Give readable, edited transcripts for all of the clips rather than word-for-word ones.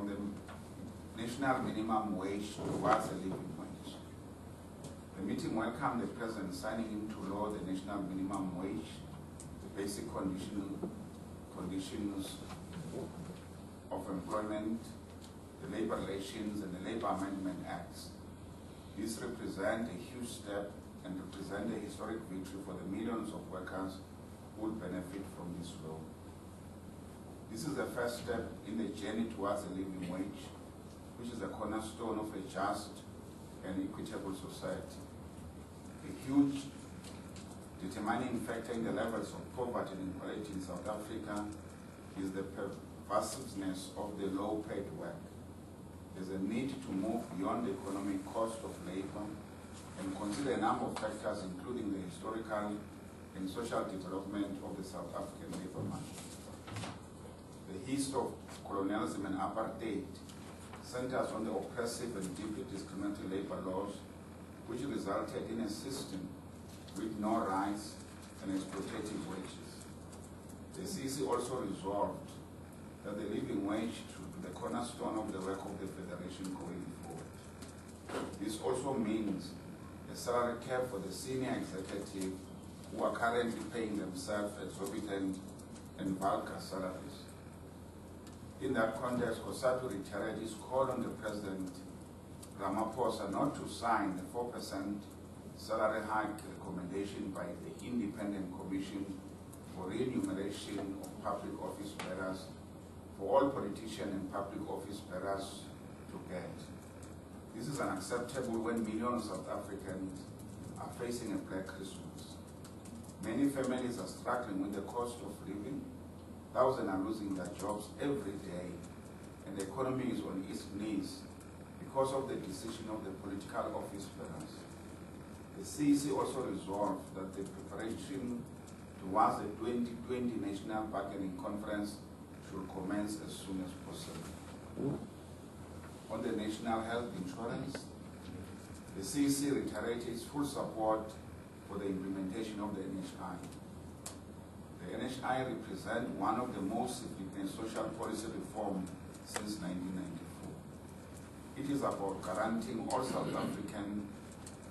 from the national minimum wage towards a living wage. The meeting welcomed the President signing into law the national minimum wage, the basic conditions of employment, the labor relations, and the Labor Amendment Acts. These represent a huge step and represent a historic victory for the millions of workers who would benefit from this law. This is the first step in the journey towards a living wage, which is a cornerstone of a just and equitable society. A huge determining factor in the levels of poverty and inequality in South Africa is the pervasiveness of the low-paid work. There's a need to move beyond the economic cost of labor and consider a number of factors, including the historical and social development of the South African labor market. The history of colonialism and apartheid centers on the oppressive and deeply discriminatory labor laws, which resulted in a system with no rights and exploitative wages. The CEC also resolved that the living wage should be the cornerstone of the work of the Federation going forward. This also means a salary cap for the senior executive who are currently paying themselves exorbitant and vulgar salaries. In that context, COSATU reiterated its call on the President Ramaphosa not to sign the 4% salary hike recommendation by the Independent Commission for Remuneration of Public Office Bearers for all politicians and public office bearers to get. This is unacceptable when millions of South Africans are facing a Black Christmas. Many families are struggling with the cost of living. Thousands are losing their jobs every day, and the economy is on its knees because of the decision of the political office bearers. The CEC also resolved that the preparation towards the 2020 National Bargaining Conference should commence as soon as possible. On the national health insurance, the CEC reiterated its full support for the implementation of the NHI. The NHI represents one of the most significant social policy reforms since 1994. It is about guaranteeing all South African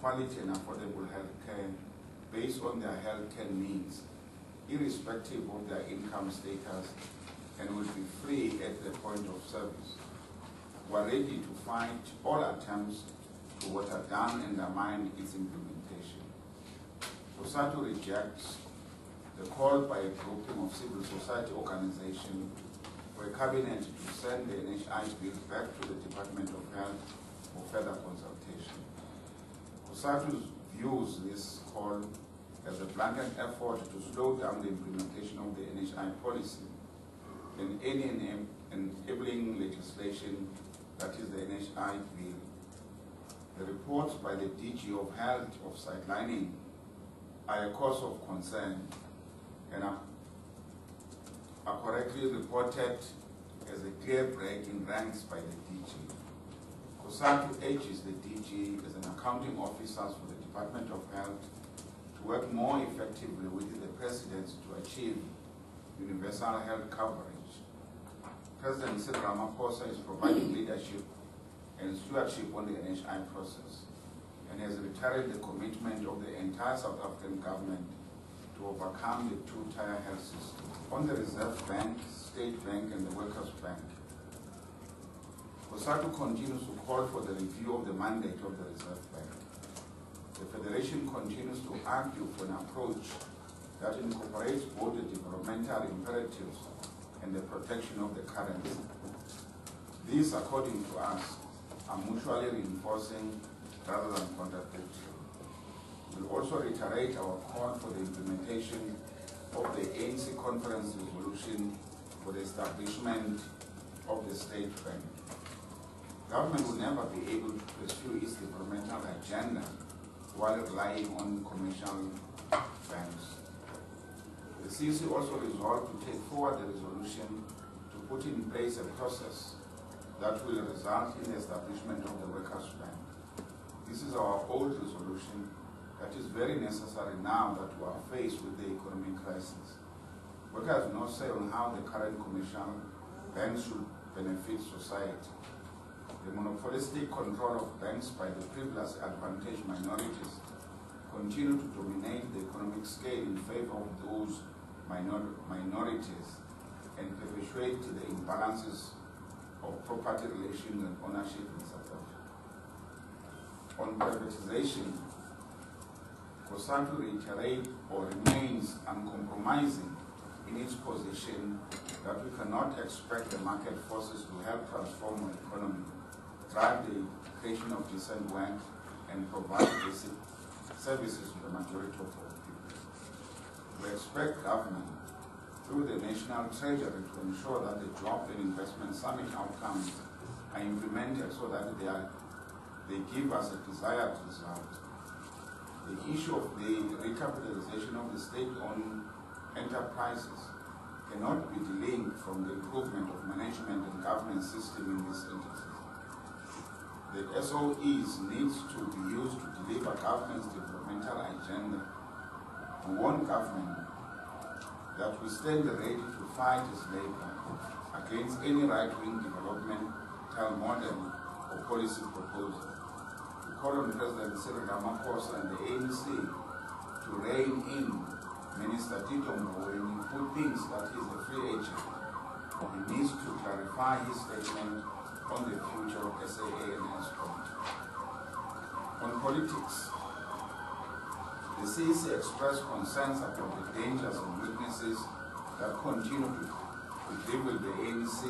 quality and affordable health care based on their health care needs, irrespective of their income status, and will be free at the point of service. We are ready to fight all attempts to water down and undermine its implementation. COSATU rejects the call by a grouping of civil society organizations for a cabinet to send the NHI bill back to the Department of Health for further consultation. COSATU views this call as a blanket effort to slow down the implementation of the NHI policy and any enabling legislation, that is the NHI bill. The reports by the DG of Health of sidelining are a cause of concern and are correctly reported as a clear break in ranks by the DG. COSATU urges the DG as an accounting officer for the Department of Health to work more effectively with the President to achieve universal health coverage. President Cyril Ramaphosa is providing leadership and stewardship on the NHI process and has reiterated the commitment of the entire South African government to overcome the two-tier health system. On the Reserve Bank, State Bank, and the Workers' Bank, COSATU continues to call for the review of the mandate of the Reserve Bank. The Federation continues to argue for an approach that incorporates both the developmental imperatives and the protection of the currency. These, according to us, are mutually reinforcing rather than contradictory. We will also reiterate our call for the implementation of the ANC Conference resolution for the establishment of the State Bank. Government will never be able to pursue its developmental agenda while relying on commercial banks. The CEC also resolved to take forward the resolution to put in place a process that will result in the establishment of the Workers' Bank. This is our old resolution that is very necessary now that we are faced with the economic crisis. Workers have no say on how the current commercial banks should benefit society. The monopolistic control of banks by the previously advantaged minorities continue to dominate the economic scale in favor of those minorities and perpetuate the imbalances of property relations and ownership in South Africa. On privatization, COSATU reiterates or remains uncompromising in its position that we cannot expect the market forces to help transform our economy, drive the creation of decent work, and provide basic services to the majority of our people. We expect government, through the National Treasury, to ensure that the Job and Investment Summit outcomes are implemented so that they give us a desired result. The issue of the recapitalization of the state-owned enterprises cannot be delinked from the improvement of management and governance system in these entities. The SOEs need to be used to deliver government's developmental agenda, to warn government that we stand ready to fight as labor against any right-wing developmental model or policy proposal. We call on President Cyril Ramaphosa and the ANC to rein in Minister Tito Mboweni, who thinks that he is a free agent. He needs to clarify his statement on the future of SAA and ESCOM. On politics, the CEC expressed concerns about the dangers and weaknesses that continue to bedevil the ANC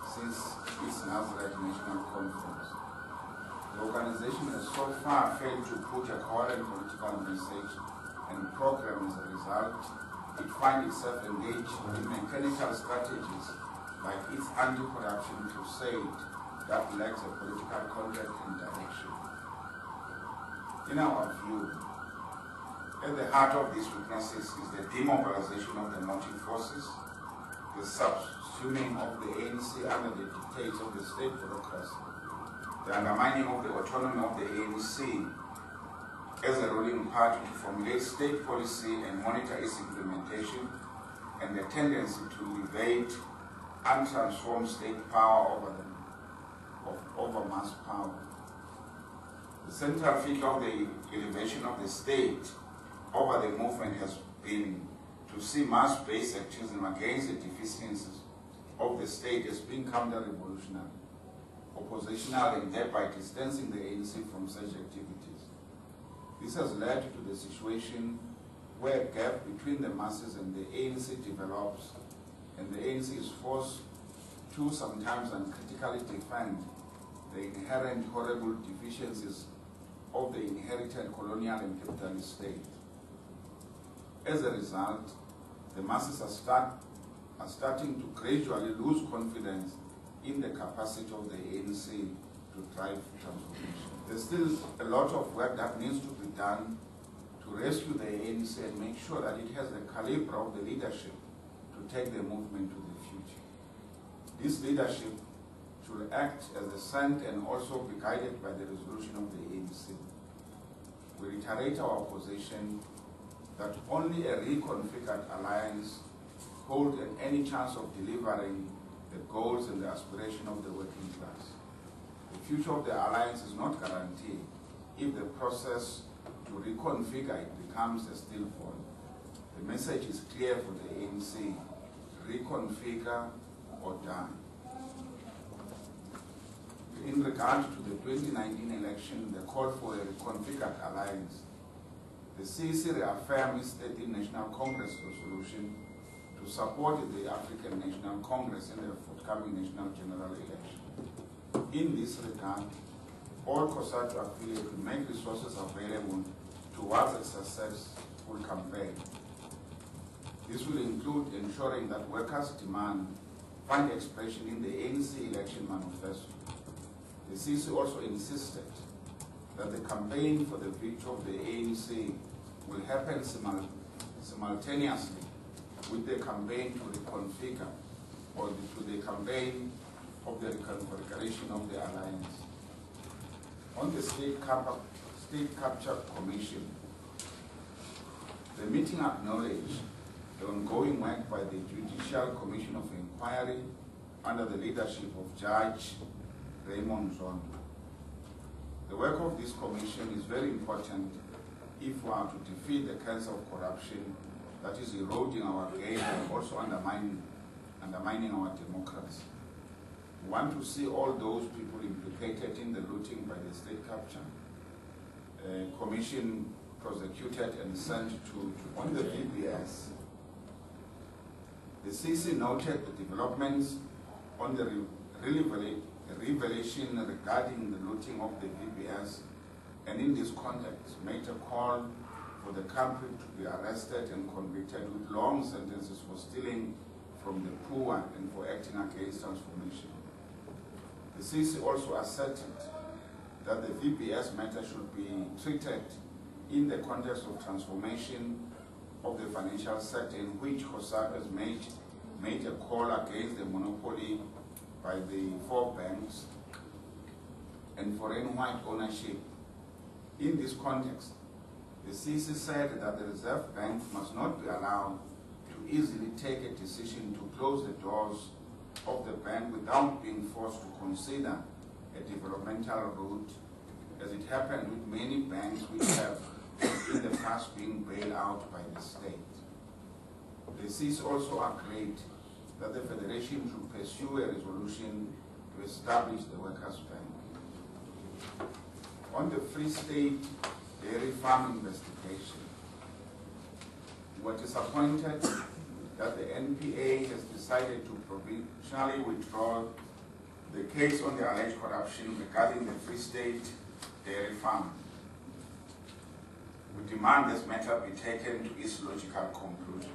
since its Nazareth National Conference. The organization has so far failed to put a coherent political message and program. As a result, it finds itself engaged in mechanical strategies like its anti-corruption crusade that lacks a political content and direction. In our view, at the heart of these weaknesses is the demobilization of the motive forces, the subsuming of the ANC under the dictates of the state bureaucracy, the undermining of the autonomy of the ANC as a ruling party to formulate state policy and monitor its implementation, and the tendency to evade and transform state power over mass power. The central figure of the elevation of the state over the movement has been to see mass-based activism against the deficiencies of the state as being counter-revolutionary, oppositional, and thereby distancing the ANC from such activities. This has led to the situation where a gap between the masses and the ANC develops, and the ANC is forced to sometimes uncritically defend the inherent horrible deficiencies of the inherited colonial and capitalist state. As a result, the masses are starting to gradually lose confidence in the capacity of the ANC to drive transformation. There's still a lot of work that needs to be done to rescue the ANC and make sure that it has the caliber of the leadership to take the movement to the future. This leadership should act as a scent and also be guided by the resolution of the ANC. We reiterate our position that only a reconfigured alliance holds any chance of delivering the goals and the aspiration of the working class. The future of the alliance is not guaranteed if the process to reconfigure it becomes a still fall. The message is clear for the ANC: reconfigure or die. In regard to the 2019 election, the call for a reconfigured alliance, the CEC reaffirmed its 13th National Congress resolution to support the African National Congress in the forthcoming National General Election. In this regard, all COSATU affiliates will make resources available towards a successful campaign. This will include ensuring that workers' demand find expression in the ANC election manifesto. The CEC also insisted that the campaign for the victory of the ANC will happen simultaneously with the campaign to reconfigure, or to the campaign of the reconfiguration of the alliance. On the State Capture Commission, the meeting acknowledged the ongoing work by the Judicial Commission of Inquiry under the leadership of Judge Raymond Zondo. The work of this commission is very important if we are to defeat the cancer of corruption that is eroding our gains and also undermining our democracy. We want to see all those people implicated in the looting by the state capture, commission prosecuted and sent to on the VBS. The CC noted the developments on the revelation regarding the looting of the VBS, and in this context made a call for the culprit to be arrested and convicted with long sentences for stealing from the poor and for acting against transformation. The CC also asserted that the VBS matter should be treated in the context of transformation of the financial sector, in which COSATU has made a call against the monopoly by the 4 banks and foreign white ownership. In this context, the CC said that the Reserve Bank must not be allowed to easily take a decision to close the doors of the bank without being forced to consider a developmental route, as it happened with many banks which have in the past been bailed out by the state. The CC also agreed that the Federation should pursue a resolution to establish the Workers' Bank. On the Free State dairy farm investigation, we were disappointed that the NPA has decided to provisionally withdraw the case on the alleged corruption regarding the Free State dairy farm. We demand this matter be taken to its logical conclusion.